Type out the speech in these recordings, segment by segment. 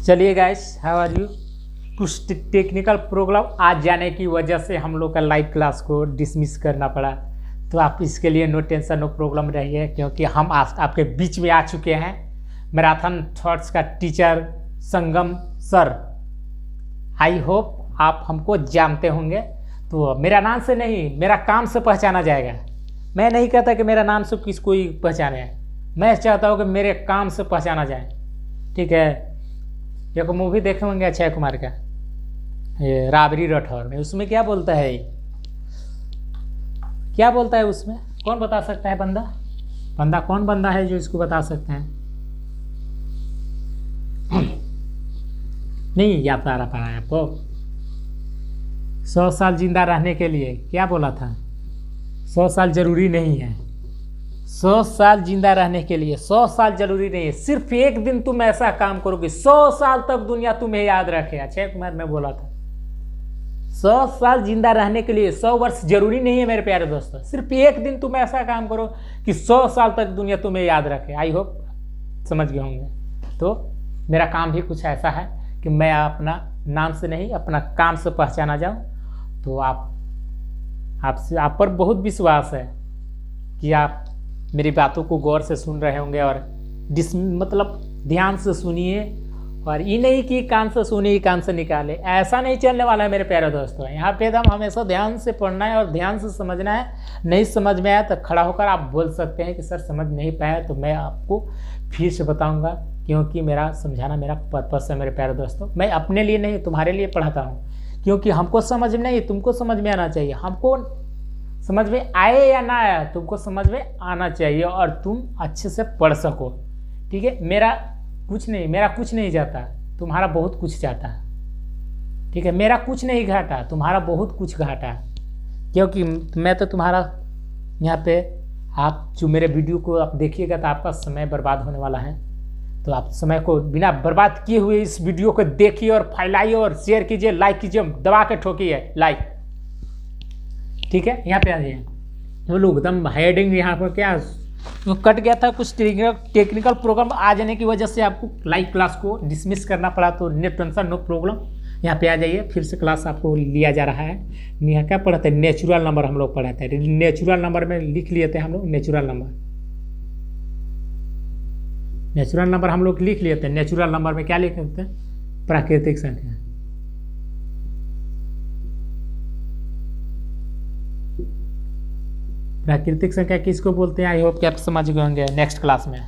चलिए guys, how are you. कुछ technical problem आ जाने की वजह से हम लोग का लाइव क्लास को डिसमिस करना पड़ा। तो आप इसके लिए नो टेंशन नो प्रॉब्लम रहिए, क्योंकि हम आपके बीच में आ चुके हैं मैराथन थॉट्स का teacher Sangam sir. I hope आप हमको जानते होंगे। तो मेरा नाम से नहीं, मेरा काम से पहचाना जाएगा। मैं नहीं कहता कि मेरा नाम से किसको ही पहचाने, मैं चाहता हूँ कि मेरे काम से पहचाना जाए। ठीक है, एक मूवी देखे होंगे अक्षय कुमार का, ये राबरी राठौर में, उसमें क्या बोलता है, क्या बोलता है उसमें? कौन बता सकता है? बंदा कौन बंदा है जो इसको बता सकते हैं? नहीं याद आ रहा है आपको? 100 साल जिंदा रहने के लिए क्या बोला था? 100 साल जरूरी नहीं है। 100 साल जिंदा रहने के लिए 100 साल जरूरी नहीं है। सिर्फ एक दिन तुम ऐसा काम करोगे, 100 साल तक दुनिया तुम्हें याद रखे। अक्षय कुमार ने बोला था 100 साल जिंदा रहने के लिए 100 वर्ष जरूरी नहीं है मेरे प्यारे दोस्तों। सिर्फ एक दिन तुम ऐसा काम करो कि 100 साल तक दुनिया तुम्हें याद रखे। आई होप समझ गए होंगे। तो मेरा काम भी कुछ ऐसा है कि मैं अपना नाम से नहीं, अपना काम से पहचाना जाऊं। तो आप पर बहुत विश्वास है कि आप मेरी बातों को गौर से सुन रहे होंगे और मतलब ध्यान से सुनिए, और ये नहीं कि कान से सुनिए कान से निकाले, ऐसा नहीं चलने वाला है मेरे प्यारे दोस्तों। यहाँ पे एकदम हमेशा ध्यान से पढ़ना है और ध्यान से समझना है। नहीं समझ में आया तो खड़ा होकर आप बोल सकते हैं कि सर समझ नहीं पाया, तो मैं आपको फिर से बताऊँगा, क्योंकि मेरा समझाना मेरा पर्पस है मेरे प्यारे दोस्तों। मैं अपने लिए नहीं, तुम्हारे लिए पढ़ाता हूँ, क्योंकि हमको समझ में नहीं, तुमको समझ में आना चाहिए। हमको समझ में आए या ना आए, तुमको समझ में आना चाहिए और तुम अच्छे से पढ़ सको। ठीक है, मेरा कुछ नहीं जाता, तुम्हारा बहुत कुछ जाता है। ठीक है, मेरा कुछ नहीं घाटा, तुम्हारा बहुत कुछ घाटा, क्योंकि मैं तो तुम्हारा यहाँ पे, आप जो मेरे वीडियो को आप देखिएगा तो आपका समय बर्बाद होने वाला है। तो आप समय को बिना बर्बाद किए हुए इस वीडियो को देखिए और फैलाइए और शेयर कीजिए, लाइक कीजिए, दबा के ठोकिए लाइक। ठीक है, यहाँ पे आ जाइए। वो लोग एकदम हेडिंग यहाँ पर क्या तो कट गया था, कुछ टेक्निकल प्रॉब्लम आ जाने की वजह से आपको लाइव क्लास को डिसमिस करना पड़ा। तो नो टेंशन नो प्रॉब्लम, यहाँ पे आ जाइए। फिर से क्लास आपको लिया जा रहा है। यहाँ क्या पढ़ाते हैं? नेचुरल नंबर हम लोग पढ़ाते हैं। नेचुरल नंबर में लिख लिए थे हम लोग, नेचुरल नंबर हम लोग लिख लिए थे। नेचुरल नंबर में क्या लिख लेते हैं? प्राकृतिक संख्या। प्राकृतिक संख्या किसको बोलते हैं? आई होप कि आप समझ गए होंगे। नेक्स्ट क्लास में,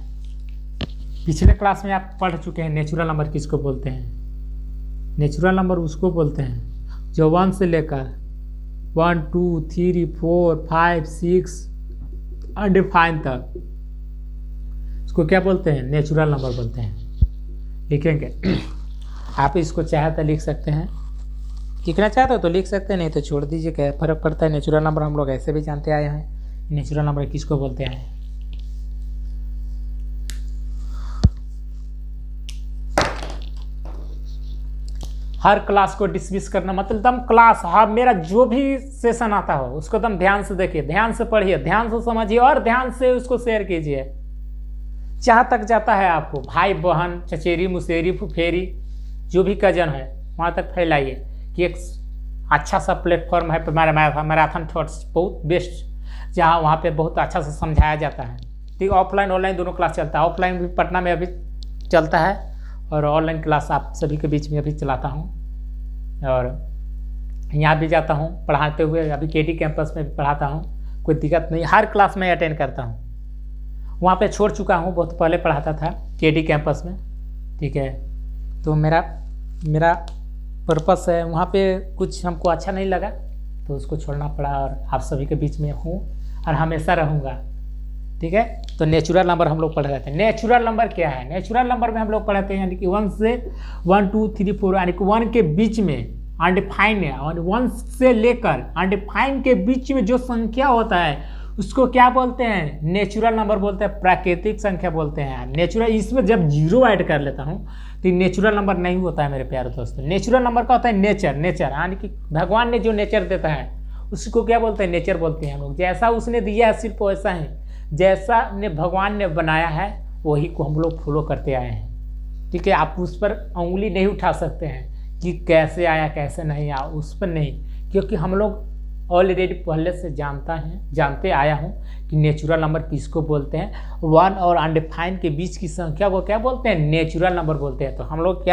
पिछले क्लास में आप पढ़ चुके हैं नेचुरल नंबर किसको बोलते हैं। नेचुरल नंबर उसको बोलते हैं जो 1 से लेकर 1 2 3 4 5 6 अनडिफाइंड तक, इसको क्या बोलते हैं? नेचुरल नंबर बोलते हैं। लिखेंगे आप, इसको चाहे तो लिख सकते हैं, लिखना चाहते हो तो लिख सकते हैं, नहीं तो छोड़ दीजिए, क्या फर्क पड़ता है। नेचुरल नंबर हम लोग ऐसे भी जानते आए हैं। नेचुरल नंबर किसको बोलते हैं? हर क्लास को डिसमिस करना मतलब दम क्लास, हाँ मेरा जो भी सेशन आता हो उसको दम ध्यान से देखिए, ध्यान से पढ़िए, ध्यान से समझिए और ध्यान से उसको शेयर कीजिए। जहाँ तक जाता है आपको, भाई बहन चचेरी मुसेरी फुफेरी जो भी कजन है वहाँ तक फैलाइए कि एक अच्छा सा प्लेटफॉर्म है मैराथन थॉट्स, बहुत बेस्ट, जहाँ वहाँ पे बहुत अच्छा से समझाया जाता है। ठीक, ऑफलाइन ऑनलाइन दोनों क्लास चलता है। ऑफलाइन भी पटना में अभी चलता है और ऑनलाइन क्लास आप सभी के बीच में अभी चलाता हूँ, और यहाँ भी जाता हूँ पढ़ाते हुए। अभी केडी कैंपस में भी पढ़ाता हूँ, कोई दिक्कत नहीं, हर क्लास में अटेंड करता हूँ। वहाँ पे छोड़ चुका हूँ, बहुत पहले पढ़ाता था केडी कैंपस में। ठीक है, तो मेरा पर्पस है, वहाँ पे कुछ हमको अच्छा नहीं लगा तो उसको छोड़ना पड़ा, और आप सभी के बीच में हूँ और हमेशा रहूँगा। ठीक है, तो नेचुरल नंबर हम लोग पढ़ रहे थे। नेचुरल नंबर क्या है? नेचुरल नंबर में हम लोग पढ़ाते हैं यानी कि 1 से 1 2 3 4, यानी कि 1 के बीच में अनडिफाइंड है, और 1 से लेकर अनडिफाइंड के बीच में जो संख्या होता है उसको क्या बोलते हैं? नेचुरल नंबर बोलते हैं, प्राकृतिक संख्या बोलते हैं। नेचुरल, इसमें जब 0 ऐड कर लेता हूँ तो नेचुरल नंबर नहीं होता है मेरे प्यारे दोस्तों। नेचुरल नंबर का होता है नेचर, यानी कि भगवान ने जो नेचर देता है उसको क्या बोलते हैं? नेचर बोलते हैं हम लोग। जैसा उसने दिया है सिर्फ वैसा ही, जैसा ने भगवान ने बनाया है वही को हम लोग फॉलो करते आए हैं। ठीक है। आप उस पर उंगली नहीं उठा सकते हैं कि कैसे आया कैसे नहीं आया, उस पर नहीं, क्योंकि हम लोग ऑलरेडी पहले से जानते आया हूँ कि नेचुरल नंबर किसको बोलते हैं। 1 और अनडिफाइंड के बीच की संख्या को क्या बोलते हैं, नेचुरल नंबर बोलते हैं। तो हम लोग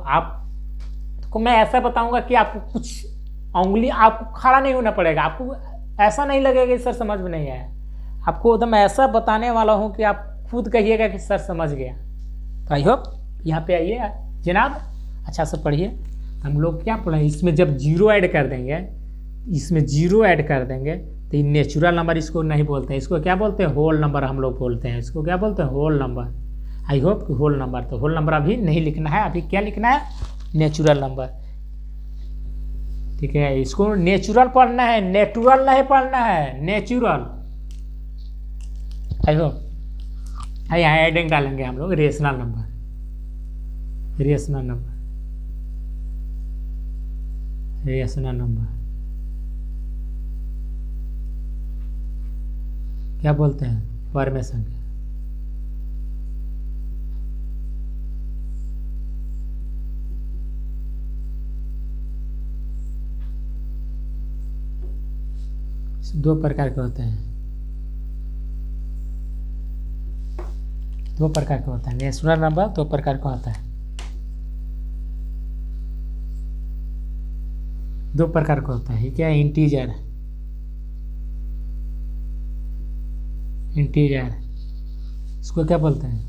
आपको मैं ऐसा बताऊंगा कि आपको कुछ उंगली, आपको खड़ा नहीं होना पड़ेगा, आपको ऐसा नहीं लगेगा कि सर समझ में नहीं आया, आपको एकदम ऐसा बताने वाला हूँ कि आप खुद कहिएगा कि सर समझ गया। तो आई होप यहाँ पे आइए जनाब, अच्छा से पढ़िए। हम लोग क्या पढ़े, इसमें जब जीरो ऐड कर देंगे, तो ये नेचुरल नंबर इसको नहीं बोलते हैं, इसको क्या बोलते हैं, होल नंबर हम लोग बोलते हैं। इसको क्या बोलते हैं, होल नंबर। आई होप कि होल नंबर, तो होल नंबर अभी नहीं लिखना है, अभी क्या लिखना है, नेचुरल नंबर। ठीक है, इसको नेचुरल पढ़ना है, नेचुरल नहीं पढ़ना है, नेचुरल। आई होप यहाँ एडिंग डालेंगे हम लोग, रेशनल नंबर, क्या बोलते हैं, फॉर्मेशन। दो प्रकार के होते हैं, नेचुरल नंबर 2 प्रकार का होता है, 2 प्रकार का होता है। क्या, इंटीजर, इसको क्या बोलते हैं,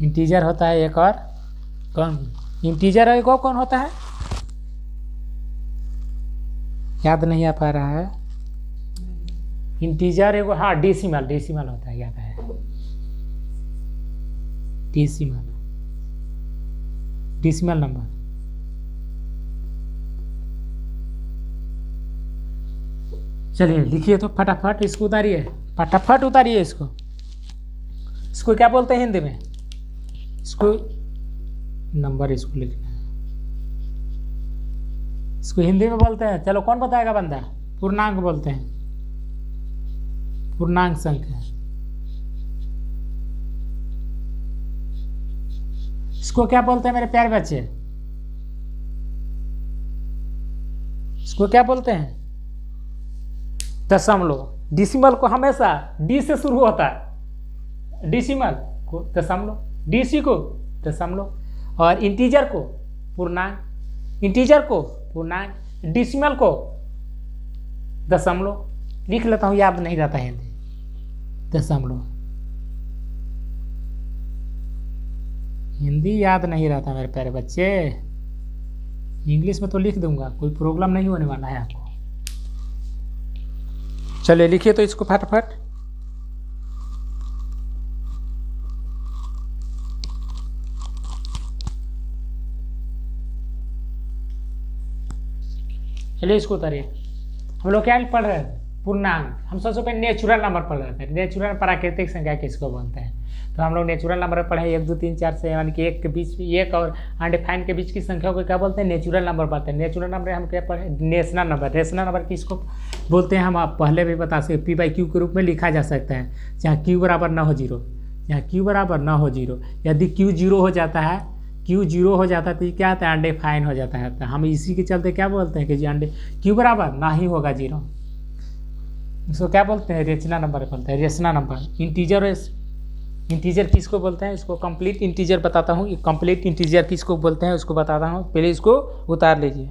इंटीजर होता है एक, और कौन, इंटीजर एक और कौन होता है, याद नहीं आ पा रहा है। इंटीजर एगो, हाँ डेसिमल होता है, याद है, डेसिमल नंबर। चलिए लिखिए तो फटाफट, इसको उतारिए, फटाफट उतारिए इसको क्या बोलते हैं हिंदी में, इसको नंबर, इसको लिखना है, इसको हिंदी में बोलते हैं, चलो कौन बताएगा बंदा, पूर्णांक बोलते हैं, पूर्णांक संख्या। इसको क्या बोलते हैं मेरे प्यारे बच्चे, इसको क्या बोलते हैं, दशमलव। डिसिमल को हमेशा डी से शुरू होता है, डिसिमल को दशमलव, डीसी को दशमलव, और इंटीजर को पूर्णांक, डिसिमल को दशमलव। लिख लेता हूँ, याद नहीं रहता हिंदी, दशमलव, हिंदी याद नहीं रहता मेरे प्यारे बच्चे, इंग्लिश में तो लिख दूंगा, कोई प्रॉब्लम नहीं होने वाला है आपको। चलिए लिखिए तो इसको फटाफट। चलिए इसको उतारिए। हम लोग क्या पढ़ रहे थे, पूर्णांक। हम सबसे पहले नेचुरल नंबर पढ़ रहे थे, नेचुरल प्राकृतिक संख्या किसको बोलते हैं। तो हम लोग नेचुरल नंबर पढ़े 1 2 3 4 से, यानी कि एक के बीच, एक और अनडिफाइंड के बीच की संख्या को क्या बोलते हैं, नेचुरल नंबर बोलते हैं। नेचुरल नंबर हम क्या पढ़े, रेशनल नंबर किसको बोलते हैं, हम आप पहले भी बता सकते, P/Q के रूप में लिखा जा सकता है, जहाँ Q बराबर न हो जीरो, यदि Q जीरो हो जाता है, तो ये क्या आता है, अनडिफाइंड हो जाता है। तो हम इसी के चलते क्या बोलते हैं कि Q बराबर ना ही होगा जीरो, इसको क्या बोलते हैं, रेशनल नंबर बोलते हैं, रेशनल नंबर। इंटीजर किसको बोलते हैं, इसको कंप्लीट इंटीजर बताता हूँ। कंप्लीट इंटीजर किसको बोलते हैं उसको बताता हूँ, पहले इसको उतार लीजिए।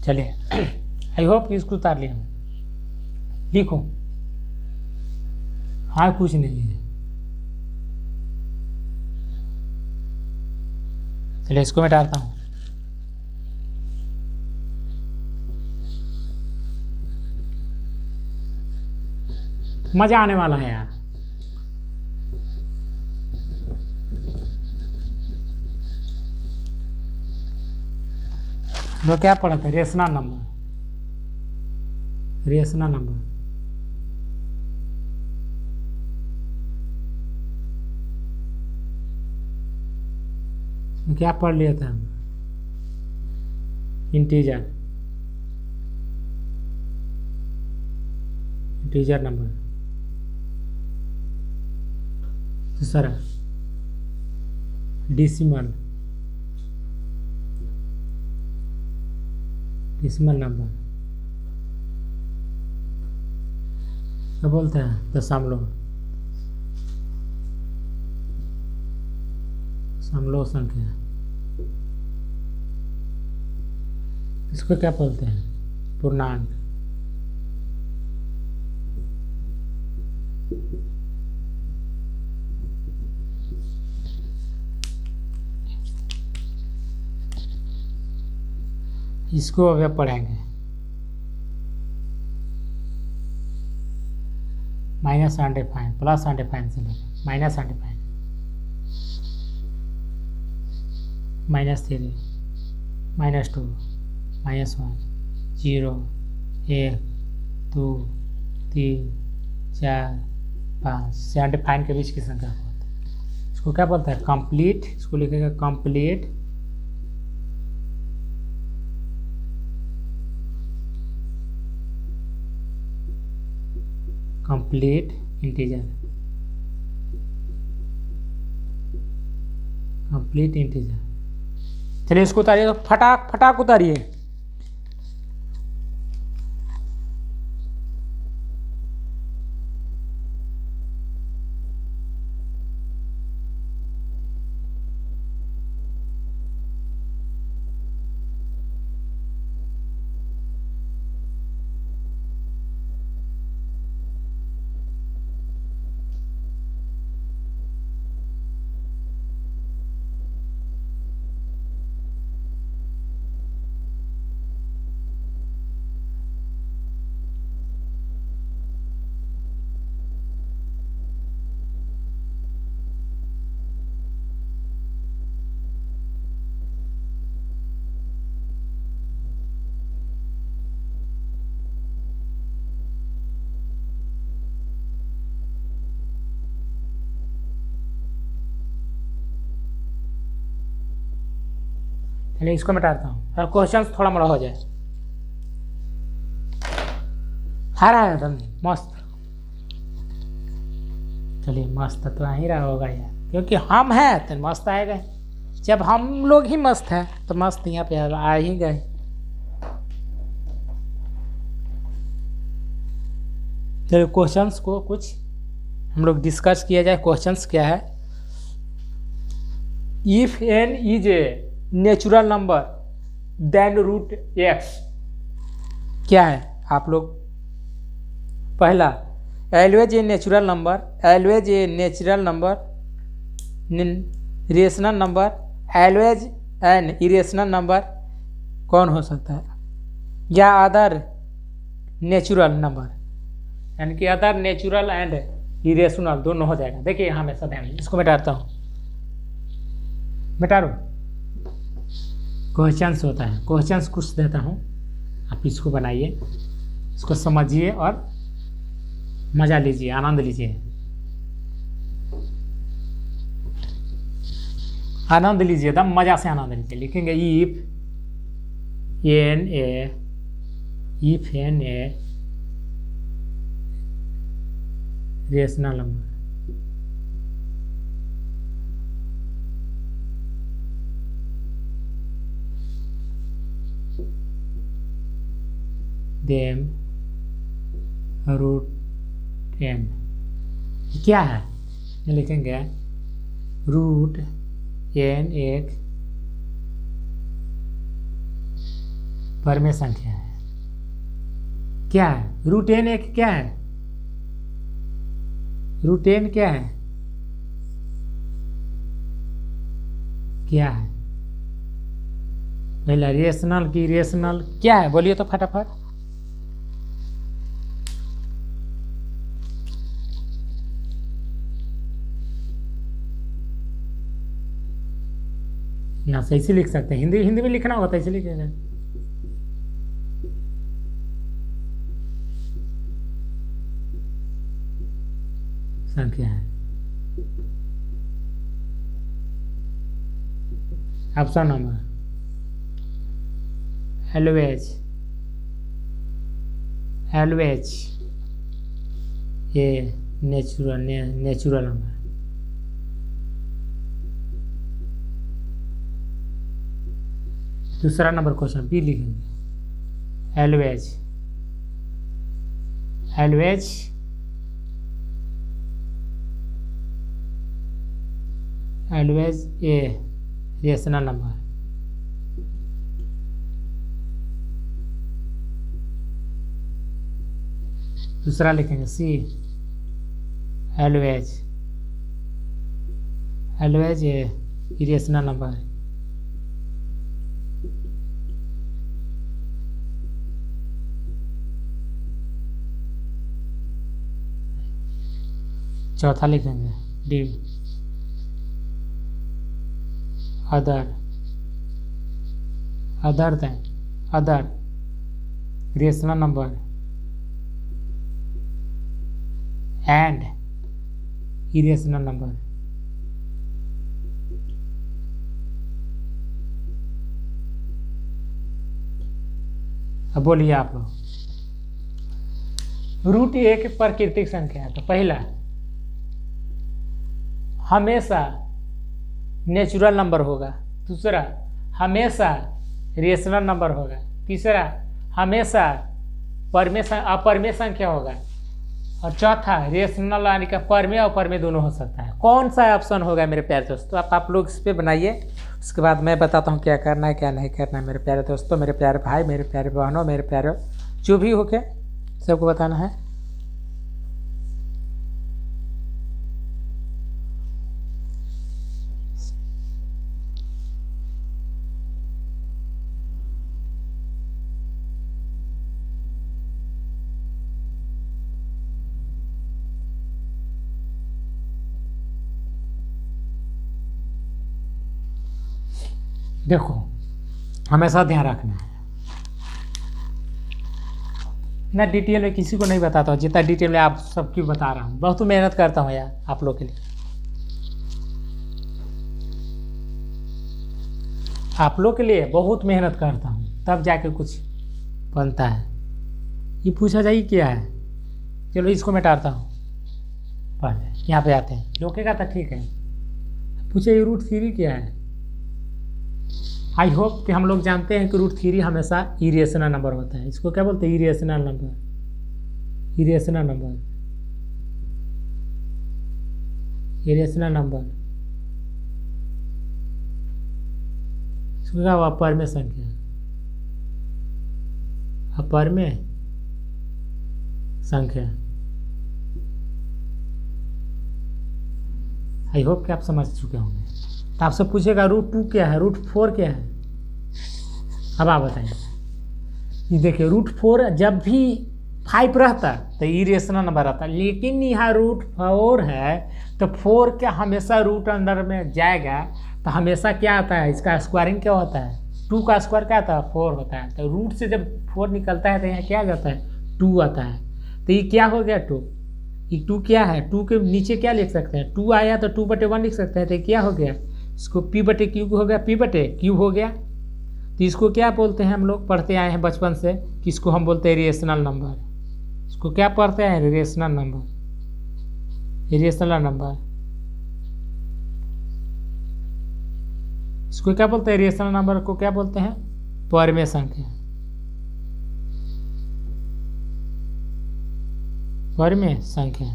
चलिए आई होप कि इसको उतार लिया, लिखो, हाँ कुछ नहीं है। चलिए इसको मैं डालता हूँ। मजा आने वाला है यार। तो क्या पढ़ा था? Rational number, rational number. क्या पढ़ लिया था? Integer, integer number. दूसरा डेसिमल, डेसिमल नंबर क्या बोलते हैं? दशमलव, दशमलव संख्या। इसको क्या बोलते हैं? पूर्णांक। इसको अब पढ़ेंगे। माइनस अनडिफाइन, प्लस अनडिफाइन से लेकर माइनस अनडिफाइन, -3, -2, -1, 0, 1, 2, 3, 4, 5 से अनडिफाइन के बीच की संख्या को होता है। इसको क्या बोलते हैं? कंप्लीट। इसको लिखेगा complete complete integer, complete integer. चलिए इसको उतारिए, तो फटाक फटाक उतारिए। चलिए इसको मिटाता हूँ और क्वेश्चन थोड़ा मोड़ा हो जाए। आ रहा है एकदम मस्त। चलिए मस्त तो आ ही रहा होगा यार, क्योंकि हम हैं तो मस्त आएगा। जब हम लोग ही मस्त हैं तो मस्त यहाँ पे आ ही गए। चलिए क्वेश्चंस को कुछ हम लोग डिस्कस किया जाए। क्वेश्चंस क्या है? If n is a natural number then √x क्या है? आप लोग पहला, always a natural number, always a natural number, rational number, always an irrational number कौन हो सकता है? या अदर नेचुरल नंबर, यानी कि अदर नेचुरल एंड इरेशनल दोनों हो जाएगा। देखिए यहाँ मैं ध्यान, इसको मिटाता हूँ, मिटा लो। क्वेश्चंस होता है, क्वेश्चंस कुछ देता हूँ, आप इसको बनाइए, इसको समझिए और मज़ा लीजिए, आनंद लीजिए, आनंद लीजिए, एकदम मज़ा से आनंद लीजिए। लिखेंगे if n a rational number them √n क्या है? लिखेंगे √n एक परमेय संख्या है। क्या है √n? एक क्या है? √n क्या है? क्या है? पहला रेशनल की रेशनल क्या है? बोलिए तो फटाफट। यहाँ से ऐसे लिख सकते हैं, हिंदी में लिखना होता है, ऐसे लिखेगा संख्या है। ऑप्शन नंबर LOH ये नेचुरल नंबर। दूसरा नंबर क्वेश्चन बी लिखेंगे LOH ए रेशनल नंबर। दूसरा लिखेंगे सी LOH ए इरेशनल नंबर है। चौथा लिखेंगे D other rational number and irrational number. अब बोलिए आप लोग, रूट एक प्राकृतिक संख्या है तो पहला हमेशा नेचुरल नंबर होगा, दूसरा हमेशा रेशनल नंबर होगा, तीसरा हमेशा अपरमेय संख्या होगा, और चौथा रेशनल यानी कि परमेय और परमेय दोनों हो सकता है। कौन सा ऑप्शन होगा मेरे प्यारे दोस्तों? आप लोग इस पे बनाइए, उसके बाद मैं बताता हूँ क्या करना है क्या नहीं करना है। मेरे प्यारे दोस्तों, मेरे प्यारे भाई, मेरे प्यारे बहनों, मेरे प्यारे जो भी हो के सबको बताना है। देखो, हमेशा ध्यान रखना है, मैं डिटेल में किसी को नहीं बताता हूँ, जितना डिटेल में आप सबकी बता रहा हूँ। बहुत मेहनत करता हूँ यार आप लोग के लिए, आप लोग के लिए बहुत मेहनत करता हूँ, तब जाके कुछ बनता है। ये पूछा जाए क्या है, चलो इसको मिटाता हूँ। पहले यहाँ पे आते हैं, रोकेगा तो ठीक है। पूछे ये रूट 3 क्या है? आई होप कि हम लोग जानते हैं कि रूट 3 हमेशा इरेशनल नंबर होता है। इसको क्या बोलते हैं? Irrational number. इरेशनल नंबर इसको क्या हुआ? अपरमेय संख्या। अपरमेय संख्या। आई होप कि आप समझ चुके होंगे। तो आपसे पूछेगा रूट 2 क्या है, रूट 4 क्या है? अब आप बताइए। ये देखिए, रूट 4 जब भी 5 रहता तो इरेशनल नंबर आता, लेकिन यहाँ रूट 4 है तो 4 क्या हमेशा रूट अंदर में जाएगा तो हमेशा क्या आता है? इसका स्क्वायरिंग क्या होता है? 2 का स्क्वायर क्या आता है? 4 होता है। तो रूट से जब 4 निकलता है तो यहाँ क्या आ जाता है? 2 आता है। तो ये क्या हो गया? 2। ये 2 क्या है? 2 के नीचे क्या लिख सकते हैं? 2 आया तो 2/1 लिख सकते हैं। तो क्या हो गया? इसको p/q हो गया, p/q हो गया। तो इसको क्या बोलते हैं? हम लोग पढ़ते आए हैं बचपन से कि इसको हम बोलते हैं रेशनल नंबर। इसको क्या पढ़ते हैं? Rational number. रेशनल नंबर इसको क्या बोलते हैं? रेशनल नंबर को क्या बोलते हैं? परमेय संख्या। परमेय संख्या।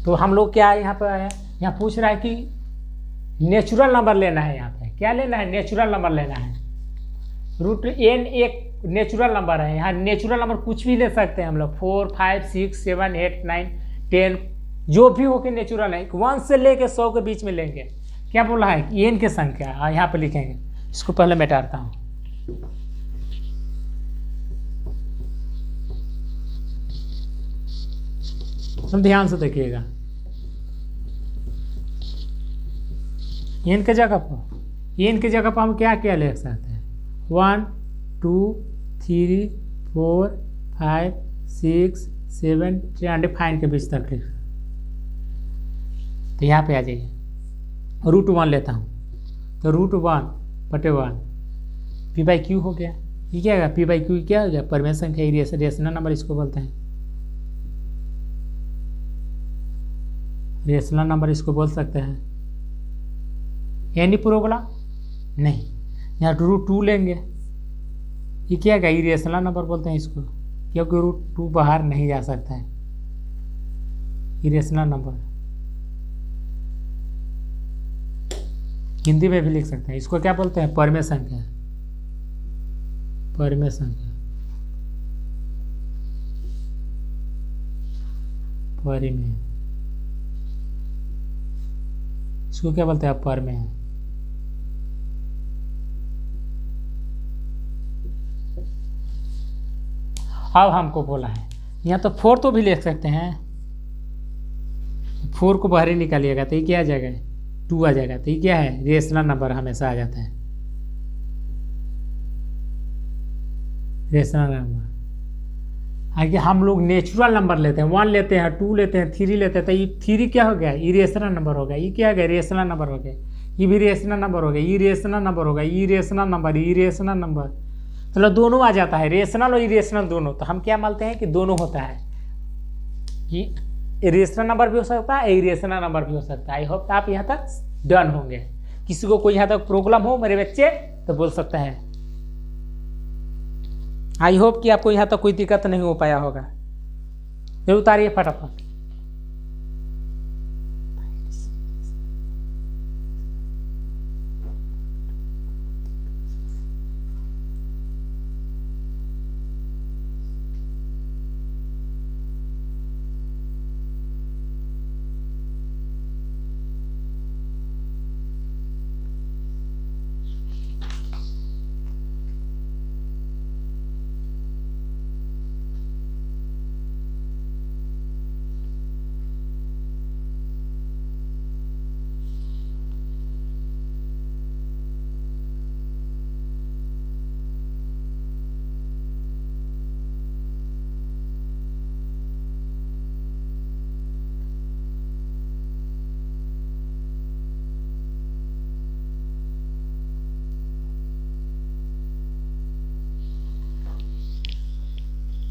तो हम लोग क्या यहाँ पर आया, यहाँ पूछ रहा है कि नेचुरल नंबर लेना है। यहाँ पे क्या लेना है? नेचुरल नंबर लेना है। रूट n एक नेचुरल नंबर है। यहाँ नेचुरल नंबर कुछ भी ले सकते हैं हम लोग, 4, 5, 6, 7, 8, 9, 10 जो भी हो के नेचुरल है। 1 से लेके 100 के बीच में लेंगे। क्या बोला है? n की संख्या यहाँ पे लिखेंगे। इसको पहले मिटाता हूँ। हम ध्यान से देखिएगा, n के जगह पर हम क्या क्या लिख सकते हैं? 1, 2, 3, 4, 5, 6 7 3 के बीच तक लिख, तो यहाँ पे आ जाइए। √1 लेता हूँ, तो √1/1 p/q हो गया। ये क्या होगा, p/q क्या हो गया, परिमेय संख्या, रेशनल नंबर इसको बोलते हैं। रेशनल नंबर इसको बोल सकते हैं। एनी प्रोग्ला नहीं, यहाँ √2 लेंगे, ये क्या है, इरेशनल नंबर बोलते हैं इसको, क्योंकि √2 बाहर नहीं जा सकता है। इरेशनल नंबर हिंदी में भी लिख सकते हैं, इसको क्या बोलते हैं, परिमेय संख्या। परिमेय संख्या, परिमेय, इसको क्या बोलते हैं, परिमेय। अब हमको बोला है यहाँ तो 4 तो भी लिख सकते हैं, 4 को बाहर ही निकालिएगा तो ये क्या आ जाएगा, 2 आ जाएगा। तो ये क्या है, रेशनल नंबर हमेशा आ जाता है, रेशनल नंबर। आगे हम लोग नेचुरल नंबर लेते हैं, 1 लेते हैं, 2 लेते हैं, 3 लेते हैं, तो ये 3 क्या हो गया, इरेशनल नंबर हो गया। ये क्या हो गया, रेशनल नंबर हो गया। ये भी रेशनल नंबर हो गया, ये रेशनल नंबर होगा, ये रेशनल नंबर, ये रेशनल नंबर, तो दोनों आ जाता है, रेशनल और इरेशनल दोनों। तो हम क्या मानते हैं कि दोनों होता है, कि रेशनल नंबर भी हो सकता है, इरेशनल नंबर भी हो सकता है। आई होप आप यहाँ तक डन होंगे। किसी को कोई यहाँ तक प्रॉब्लम हो मेरे बच्चे तो बोल सकते हैं। आई होप कि आपको यहाँ तक कोई दिक्कत नहीं हो पाया होगा। ये उतारिए फटाफट।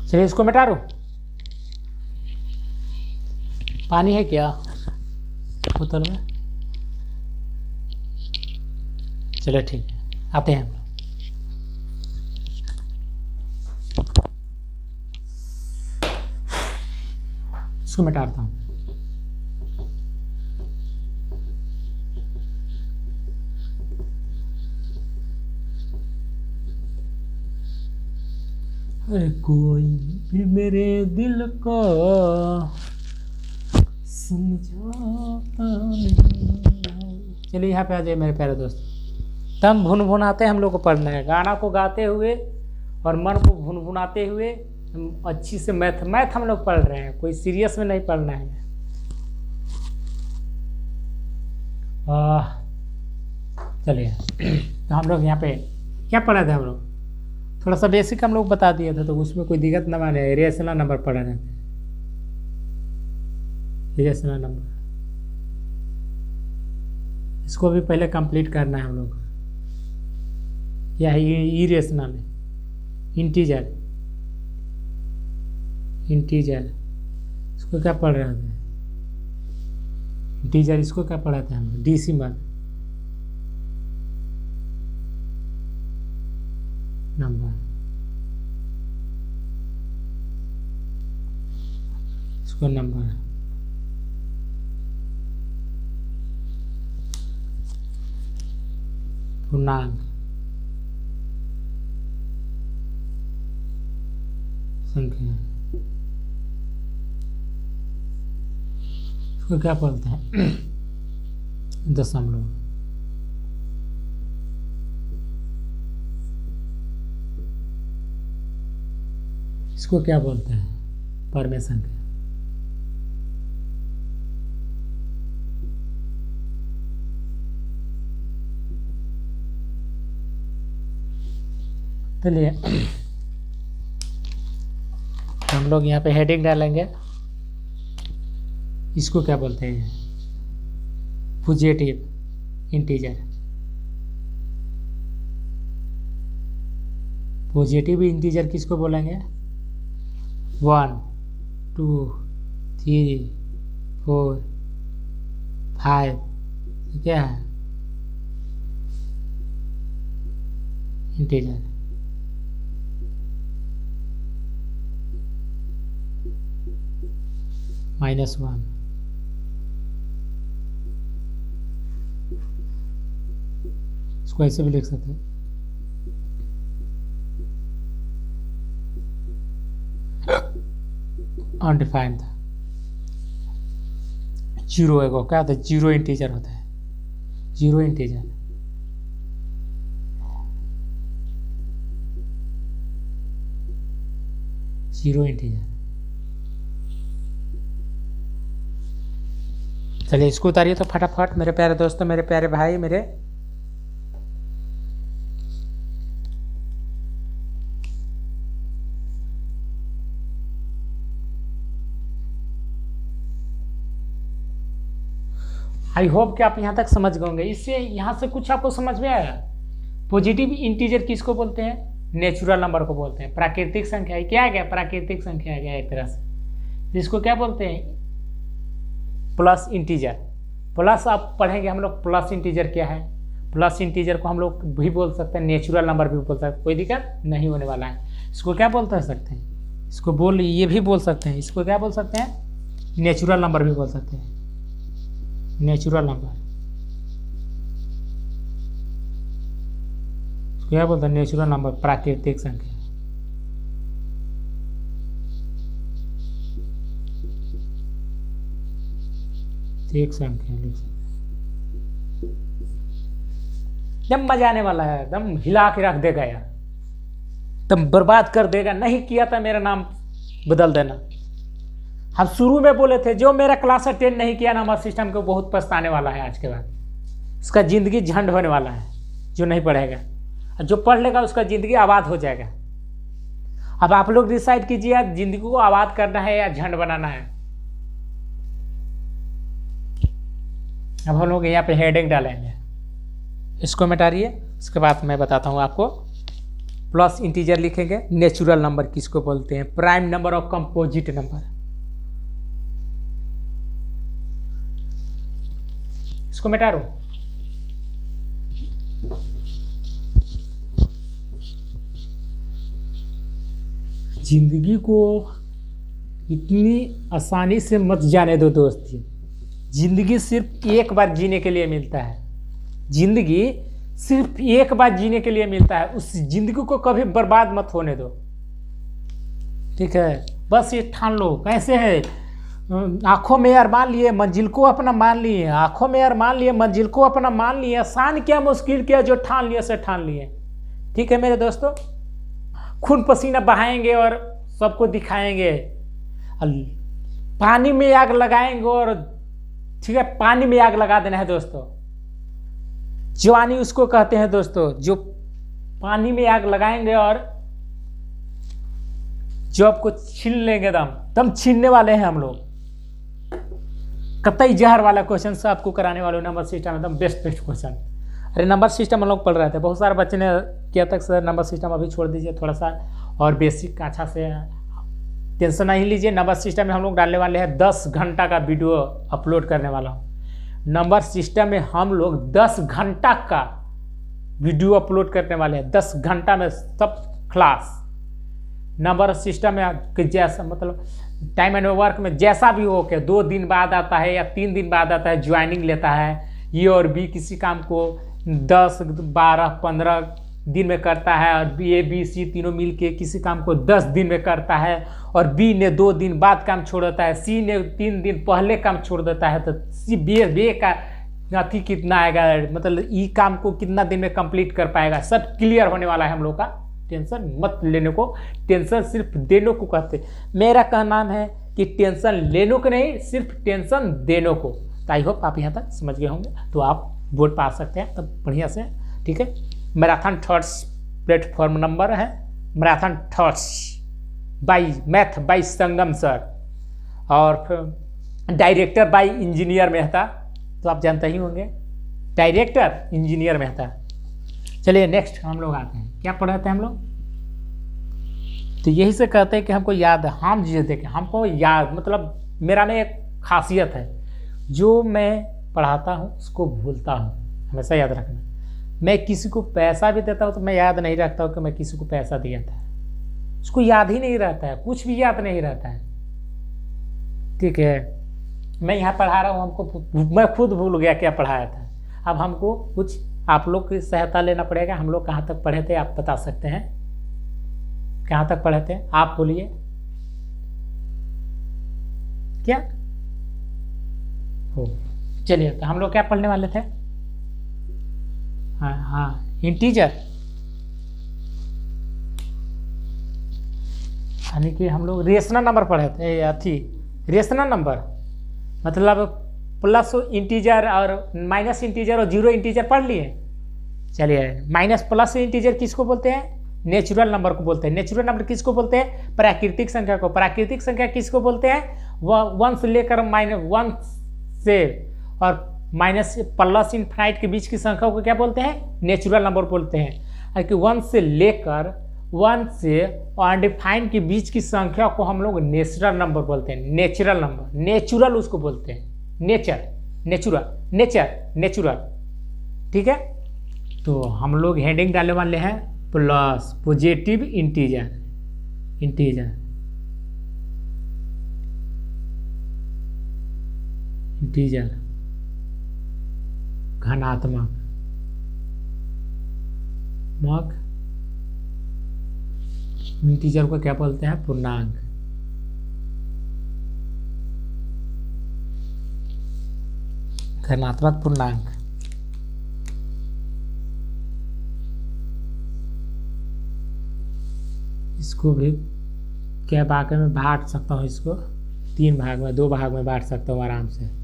चलिए इसको मिटा दो। पानी है क्या बोतल में? चलो ठीक है, आते हैं हम लोग। इसको मिटाता हूँ। अरे कोई भी मेरे दिल को समझाता नहीं। चलिए यहाँ पे आ जाइए मेरे प्यारे दोस्त। तम भुनभुनाते हम लोग को पढ़ना है, गाना को गाते हुए और मन को भुनभुनाते हुए अच्छी से मैथ हम लोग पढ़ रहे हैं, कोई सीरियस में नहीं पढ़ना है। चलिए तो हम लोग यहाँ पे क्या पढ़ा था, हम लोग थोड़ा सा बेसिक हम लोग बता दिए थे, तो उसमें कोई दिक्कत न माने। रेशनल नंबर पढ़ा रहे थे, रेशनल नंबर, इसको भी पहले कंप्लीट करना है हम लोग। क्या है इरेशनल, इंटीजर, इंटीजर इसको क्या पढ़ रहे थे, इंटीजर इसको क्या पढ़ा थे हम, डेसिमल नंबर, इसको नंबर, पूर्णांक संख्या, इसको क्या बोलते हैं, दशमलव, इसको क्या बोलते हैं, परिमेय संख्या। चलिए हम लोग यहाँ पे हेडिंग डालेंगे, इसको क्या बोलते हैं, पॉजिटिव इंटीजर। पॉजिटिव इंटीजर किसको बोलेंगे, 1 2 3 4 5 क्या है, इंटीजर। -1 इसको ऐसे भी लिख सकते हैं, अनडिफाइंड था। 0 एगो क्या होता है, 0 इंटीजर होता है, 0 इंटीजर। चलिए इसको उतारिए तो फटाफट मेरे प्यारे दोस्तों, मेरे प्यारे भाई, मेरे आई होप कि आप यहाँ तक समझ गए होंगे। इससे यहाँ से कुछ आपको समझ में आया। पॉजिटिव इंटीजर किसको बोलते हैं, नेचुरल नंबर को बोलते हैं, प्राकृतिक संख्या है। क्या गया, प्राकृतिक संख्या है गया एक तरह से, जिसको क्या बोलते हैं, प्लस इंटीजर। प्लस आप पढ़ेंगे हम लोग, प्लस इंटीजर क्या है। प्लस इंटीजर को हम लोग भी बोल सकते हैं, नेचुरल नंबर भी बोल सकते हैं, कोई दिक्कत नहीं होने वाला है। इसको क्या बोलते सकते हैं, इसको बोल ये भी बोल सकते हैं, इसको क्या बोल सकते हैं, नेचुरल नंबर भी बोल सकते हैं, नेचुरल नंबर क्या बोलते हैं, नेचुरल नंबर, प्राकृतिक संख्या। एक संख्या लिख सकते हैं। एकदम मजा आने वाला है, एकदम हिला के रख देगा यार, एकदम बर्बाद कर देगा। नहीं किया था मेरा नाम बदल देना। हम शुरू में बोले थे जो मेरा क्लास अटेंड नहीं किया नंबर सिस्टम को बहुत पछताने वाला है आज के बाद, उसका ज़िंदगी झंड होने वाला है जो नहीं पढ़ेगा, और जो पढ़ लेगा उसका ज़िंदगी आबाद हो जाएगा। अब आप लोग डिसाइड कीजिए ज़िंदगी को आबाद करना है या झंड बनाना है। अब हम लोग यहाँ पे हेडिंग डालेंगे, इसको मिटाइए, उसके बाद मैं बताता हूँ आपको। प्लस इंटीजर लिखेंगे, नेचुरल नंबर किसको बोलते हैं, प्राइम नंबर और कंपोजिट नंबर। इसको मिटा रो, जिंदगी को इतनी आसानी से मत जाने दो दोस्ती। जिंदगी सिर्फ एक बार जीने के लिए मिलता है, जिंदगी सिर्फ एक बार जीने के लिए मिलता है। उस जिंदगी को कभी बर्बाद मत होने दो, ठीक है। बस ये ठान लो, कैसे है, आंखों में अरमान लिए मंजिल को अपना मान लिए, आंखों में अरमान लिए मंजिल को अपना मान लिए, आसान क्या मुश्किल क्या, जो ठान लिया से ठान लिए, ठीक है मेरे दोस्तों। खून पसीना बहाएंगे और सबको दिखाएंगे, पानी में आग लगाएंगे और ठीक है, पानी में आग लगा देना है दोस्तों। जवानी उसको कहते हैं दोस्तों जो पानी में आग लगाएंगे और जॉब को छीन लेंगे, दम छीनने वाले हैं हम लोग। कतई जहर वाला क्वेश्चन से आपको कराने वाले नंबर सिस्टम एकदम बेस्ट क्वेश्चन। अरे नंबर सिस्टम हम लोग पढ़ रहे थे, बहुत सारे बच्चे ने किया तक सर नंबर सिस्टम अभी छोड़ दीजिए थोड़ा सा, और बेसिक अच्छा से टेंशन नहीं लीजिए। नंबर सिस्टम में हम लोग डालने वाले हैं 10 घंटा का वीडियो अपलोड करने वाला हूँ। नंबर सिस्टम में हम लोग 10 घंटा का वीडियो अपलोड करने वाले हैं, 10 घंटा में सब क्लास। नंबर सिस्टम में जैसा मतलब टाइम एंड वर्क में जैसा भी हो के 2 दिन बाद आता है या 3 दिन बाद आता है, ज्वाइनिंग लेता है। ए और बी किसी काम को 10, 12, 15 दिन में करता है, और ए बी सी तीनों मिल के किसी काम को 10 दिन में करता है, और बी ने 2 दिन बाद काम छोड़ देता है, सी ने 3 दिन पहले काम छोड़ देता है। तो सी बे का अथी कितना आएगा, मतलब ई काम को कितना दिन में कंप्लीट कर पाएगा, सब क्लियर होने वाला है हम लोग का। टेंशन मत लेने को, टेंशन सिर्फ देने को कहते। मेरा कहना है कि टेंशन लेने को नहीं, सिर्फ टेंशन देने को। तो आई होप आप यहाँ तक समझ गए होंगे, तो आप बोर्ड पा सकते हैं तब बढ़िया से, ठीक है। मैराथन थॉट्स प्लेटफॉर्म नंबर है, marathon thoughts, math by Sangam sir, और फिर डायरेक्टर बाई इंजीनियर मेहता, तो आप जानते ही होंगे डायरेक्टर इंजीनियर मेहता। चलिए नेक्स्ट हम लोग आते हैं, क्या पढ़ाते हैं हम लोग, तो यही से कहते हैं कि हमको याद, हम जिसे देखें हमको याद, मतलब मेरा में एक खासियत है, जो मैं पढ़ाता हूँ उसको भूलता हूँ, हमेशा याद रखना। मैं किसी को पैसा भी देता हूँ तो मैं याद नहीं रखता हूँ कि मैं किसी को पैसा दिया था, उसको याद ही नहीं रहता है, कुछ भी याद नहीं रहता है। ठीक है, मैं यहाँ पढ़ा रहा हूँ, हमको मैं खुद भूल गया क्या पढ़ाया था। अब हमको कुछ आप लोग की सहायता लेना पड़ेगा। हम लोग कहाँ तक पढ़े थे आप बता सकते हैं, कहाँ तक पढ़े थे आप बोलिए क्या हो। चलिए तो हम लोग क्या पढ़ने वाले थे, हाँ इंटीजर, यानी कि हम लोग रेशनल नंबर पढ़े थे, अथी रेशनल नंबर मतलब प्लस इंटीजर और माइनस इंटीजर और जीरो इंटीजर पढ़ लिए। चलिए माइनस प्लस इंटीजर किसको बोलते हैं, नेचुरल नंबर को बोलते हैं। नेचुरल नंबर किसको बोलते हैं, प्राकृतिक संख्या को। प्राकृतिक संख्या किसको बोलते हैं, वह वन से लेकर वन से और माइनस प्लस इनफाइनाइट के बीच की संख्या को क्या बोलते हैं, नेचुरल नंबर बोलते हैं। कि वन से लेकर वन से अनडिफाइंड के बीच की संख्या को हम लोग नेचुरल नंबर बोलते हैं। नेचुरल नंबर, नेचुरल उसको बोलते हैं, नेचर, नेचुरल, नेचर, नेचुरल। ठीक है, तो हम लोग हेडिंग डालने वाले हैं plus positive integer, integer, integer घनात्मक मक, इंटीजर को क्या बोलते हैं, पूर्णांक। घनात्मक पूर्णांक, इसको भी क्या भाग में बांट सकता हूँ, इसको 3 भाग में, 2 भाग में बांट सकता हूँ आराम से।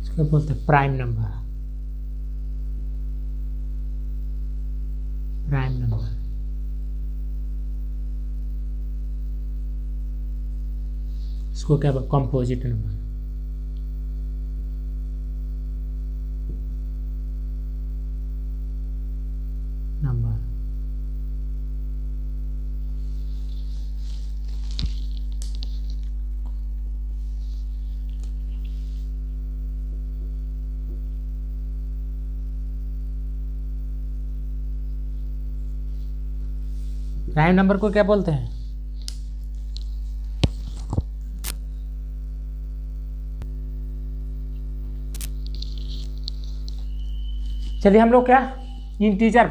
इसको बोलते हैं प्राइम नंबर, प्राइम नंबर। इसको क्या बोलते, composite number. Number prime number को क्या बोलते हैं, चलिए हम लोग क्या इंटीजर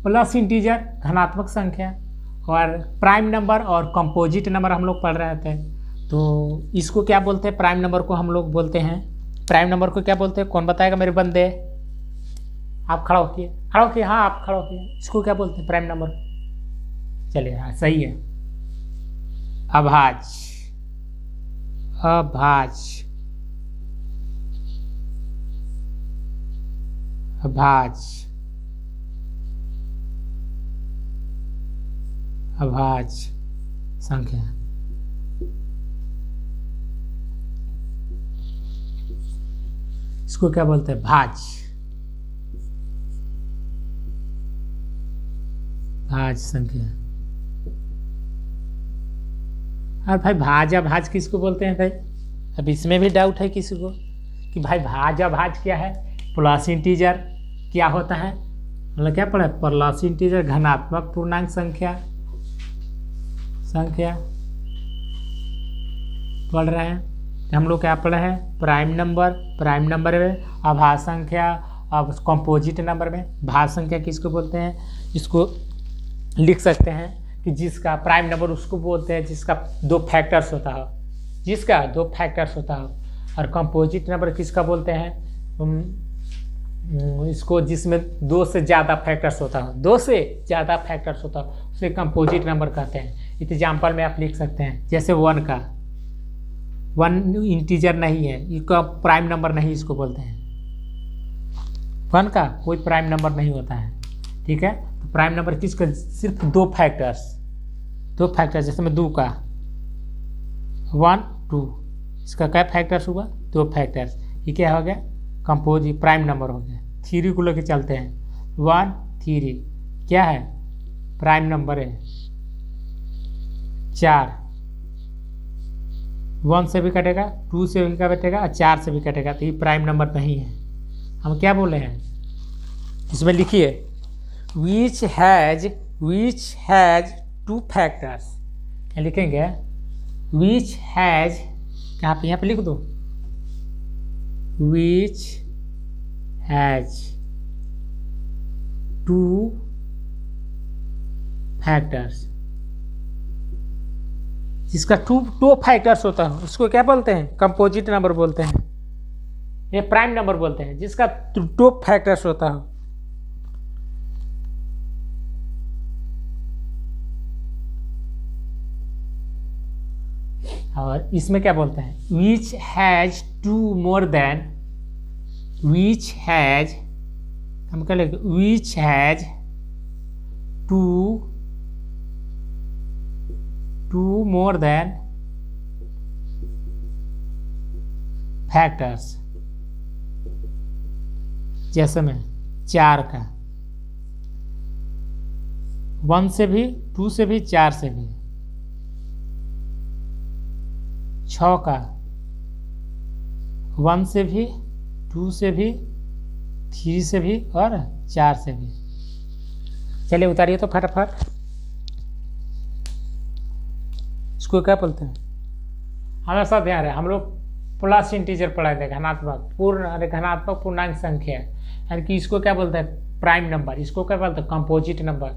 प्लस इंटीजर धनात्मक संख्या और प्राइम नंबर और कंपोजिट नंबर हम लोग पढ़ रहे थे। तो इसको क्या बोलते हैं, प्राइम नंबर को हम लोग बोलते हैं, प्राइम नंबर को क्या बोलते हैं, कौन बताएगा मेरे बंदे, आप खड़ा होइए, खड़ा होइए, हाँ आप खड़ा होइए। इसको क्या बोलते हैं प्राइम नंबर, चलिए हाँ सही है, अभाज्य, अभाज्य, अभाज्य, अभाज्य संख्या। इसको क्या बोलते हैं, भाज्य, भाज्य संख्या। और भाई भाज अभाज किसको बोलते हैं भाई, अब इसमें भी डाउट है किसी को कि भाई भाज अभाज क्या है। प्लस इंटीजर क्या होता है, मतलब क्या पढ़ा, प्लस इंटीजर घनात्मक पूर्णांक संख्या, संख्या पढ़ रहे हैं। हम लोग क्या पढ़े हैं, प्राइम नंबर, प्राइम नंबर में अभाज्य संख्या, अब कंपोजिट नंबर में भाज्य संख्या किसको बोलते हैं। इसको लिख सकते हैं कि जिसका प्राइम नंबर उसको बोलते हैं जिसका 2 फैक्टर्स होता हो, जिसका 2 फैक्टर्स होता हो। और कंपोजिट नंबर किसका बोलते हैं, इसको जिसमें दो से ज़्यादा फैक्टर्स होता हो, दो से ज़्यादा फैक्टर्स होता हो उसे कंपोजिट नंबर कहते हैं। एग्जाम्पल में आप लिख सकते हैं जैसे 1 का, 1 इंटीजर नहीं है, इसका प्राइम नंबर नहीं इसको बोलते हैं। 1 का कोई प्राइम नंबर नहीं होता है, ठीक है। तो प्राइम नंबर किसका, सिर्फ दो फैक्टर्स जैसे में 2 का 1 2, इसका क्या फैक्टर्स हुआ, 2 फैक्टर्स, ये क्या हो गया, कंपोजिट प्राइम नंबर हो गया। 3 को लेके चलते हैं, 1 3 क्या है, प्राइम नंबर है। 4 1 से भी कटेगा, 2 से भी कटेगा और 4 से भी कटेगा, तो ये प्राइम नंबर नहीं है। हम क्या बोले हैं, इसमें लिखिए विच हैज 2 फैक्टर्स, क्या लिखेंगे, विच हैज, यहाँ पे लिख दो, विच हैज 2 फैक्टर्स, जिसका टू फैक्टर्स होता है उसको क्या बोलते हैं, कंपोजिट नंबर बोलते हैं, ये प्राइम नंबर बोलते हैं, जिसका 2 फैक्टर्स होता हो। और इसमें क्या बोलते हैं, which has 2 more than, which has, हम क्या लिखेंगे, which has 2 more than factors, जैसे में 4 का, 1 से भी, 2 से भी, 4 से भी। 6 का 1 से भी, 2 से भी, 3 से भी और 4 से भी। चलिए उतारिए तो फटाफट, इसको क्या बोलते हैं, हमेशा ध्यान रहे, हम लोग प्लस इंटीजर पढ़ाए थे, घनात्मक पूर्णांक संख्या, यानी कि इसको क्या बोलते हैं, प्राइम नंबर, इसको क्या बोलते हैं, कंपोजिट नंबर।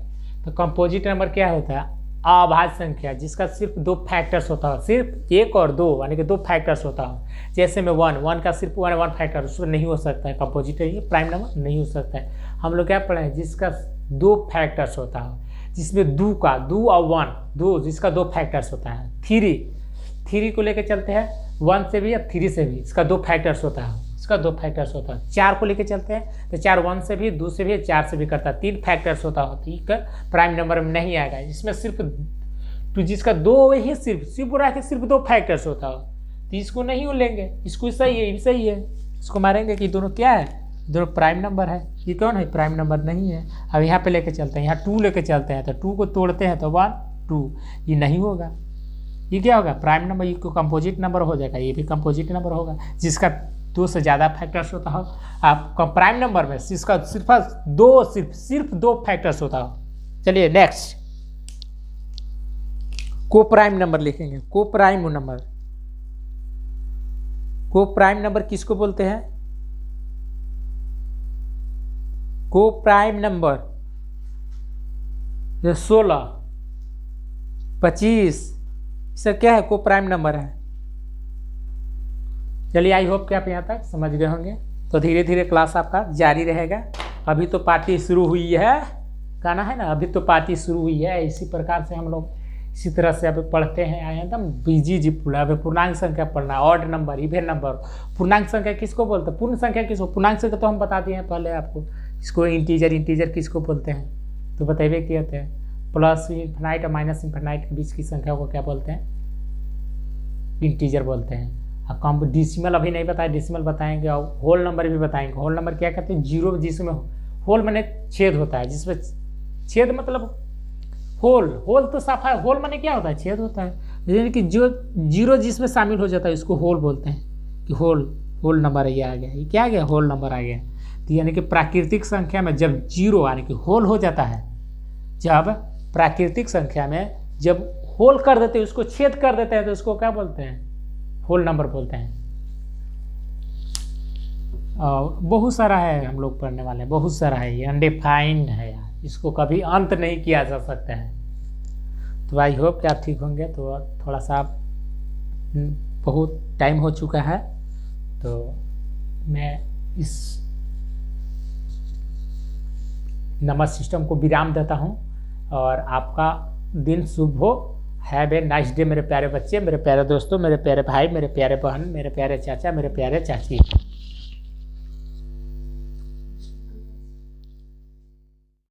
तो कंपोजिट नंबर क्या होता है, अभाज्य संख्या जिसका सिर्फ 2 फैक्टर्स होता हो, सिर्फ 1 और 2 यानी कि 2 फैक्टर्स होता हो। जैसे में 1 का सिर्फ 1 फैक्टर, उसमें नहीं हो सकता है कंपोजिट, ये प्राइम नंबर नहीं हो सकता है। हम लोग क्या पढ़े हैं, जिसका 2 फैक्टर्स होता हो, जिसमें 2 और 1 2, जिसका 2 फैक्टर्स होता है। 3 को लेकर चलते हैं, 1 से भी या 3 से भी, इसका 2 फैक्टर्स होता है, इसका 2 फैक्टर्स होता है। 4 को लेकर चलते हैं तो 4 1 से भी, 2 से भी, 4 से भी करता है, 3 फैक्टर्स होता है, ठीक है, प्राइम नंबर में नहीं आएगा। इसमें सिर्फ तो जिसका 2 ही सिर्फ पूरा है, सिर्फ 2 फैक्टर्स होता हो, तो इसको नहीं लेंगे, इसको सही है, ये सही है, इसको मारेंगे कि दोनों क्या है, दोनों प्राइम नंबर है। ये कौन है, प्राइम नंबर नहीं है। अब यहाँ पे लेके चलते हैं, यहाँ 2 लेके चलते हैं, तो 2 को तोड़ते हैं तो 1 2, ये नहीं होगा, ये क्या होगा, प्राइम नंबर, ये कंपोजिट नंबर हो जाएगा, ये भी कंपोजिट नंबर होगा, जिसका 2 से ज़्यादा फैक्टर्स होता हो। आप प्राइम नंबर में जिसका सिर्फ 2 फैक्टर्स होता हो। चलिए नेक्स्ट, को प्राइम नंबर लिखेंगे, को प्राइम नंबर किसको बोलते हैं, को प्राइम नंबर 16 25 इसका क्या है, को प्राइम नंबर है। चलिए आई होप कि आप यहाँ तक समझ गए होंगे। तो धीरे धीरे क्लास आपका जारी रहेगा। अभी तो पार्टी शुरू हुई है, कहना है ना, अभी तो पार्टी शुरू हुई है। इसी प्रकार से हम लोग इसी तरह से अभी पढ़ते हैं आए एकदम बिजी जी पूरा। अभी पूर्णांक संख्या पढ़ना, ऑड नंबर, इवन नंबर। पूर्णांक संख्या किसको बोलते हैं, पूर्ण संख्या किसको, पूर्णांक संख्या तो हम बता दिए हैं पहले आपको। इसको इंटीजर किसको बोलते हैं तो बताइए क्या होते हैं। प्लस इन्फिनाइट और माइनस इन्फिनाइट के बीच की संख्या को क्या बोलते हैं, इंटीजर बोलते हैं। अब कम डिसिमल अभी नहीं बताया, डिसिमल बताएंगे और होल नंबर भी बताएंगे। होल नंबर क्या कहते हैं, जीरो जिसमें होल माने छेद होता है, जिसमें छेद मतलब होल तो साफा है। होल माने क्या होता है, छेद होता है। यानी कि जो जीरो जिसमें शामिल हो जाता है इसको होल बोलते हैं कि होल नंबर ये आ गया, ये क्या आ गया, होल नंबर आ गया। तो यानी कि प्राकृतिक संख्या में जब जीरो यानी कि होल हो जाता है, जब प्राकृतिक संख्या में जब होल कर देते हैं, उसको छेद कर देते हैं, तो उसको क्या बोलते हैं, होल नंबर बोलते हैं। बहुत सारा है हम लोग पढ़ने वाले, बहुत सारा है, ये अनडिफाइंड है यार, इसको कभी अंत नहीं किया जा सकता है। तो आई होप कि आप ठीक होंगे। तो थोड़ा सा बहुत टाइम हो चुका है, तो मैं इस नमस सिस्टम को विराम देता हूँ और आपका दिन शुभ हो। हैव ए नाइस डे मेरे प्यारे बच्चे, मेरे प्यारे दोस्तों, मेरे प्यारे भाई, मेरे प्यारे बहन, मेरे प्यारे चाचा, मेरे प्यारे चाची।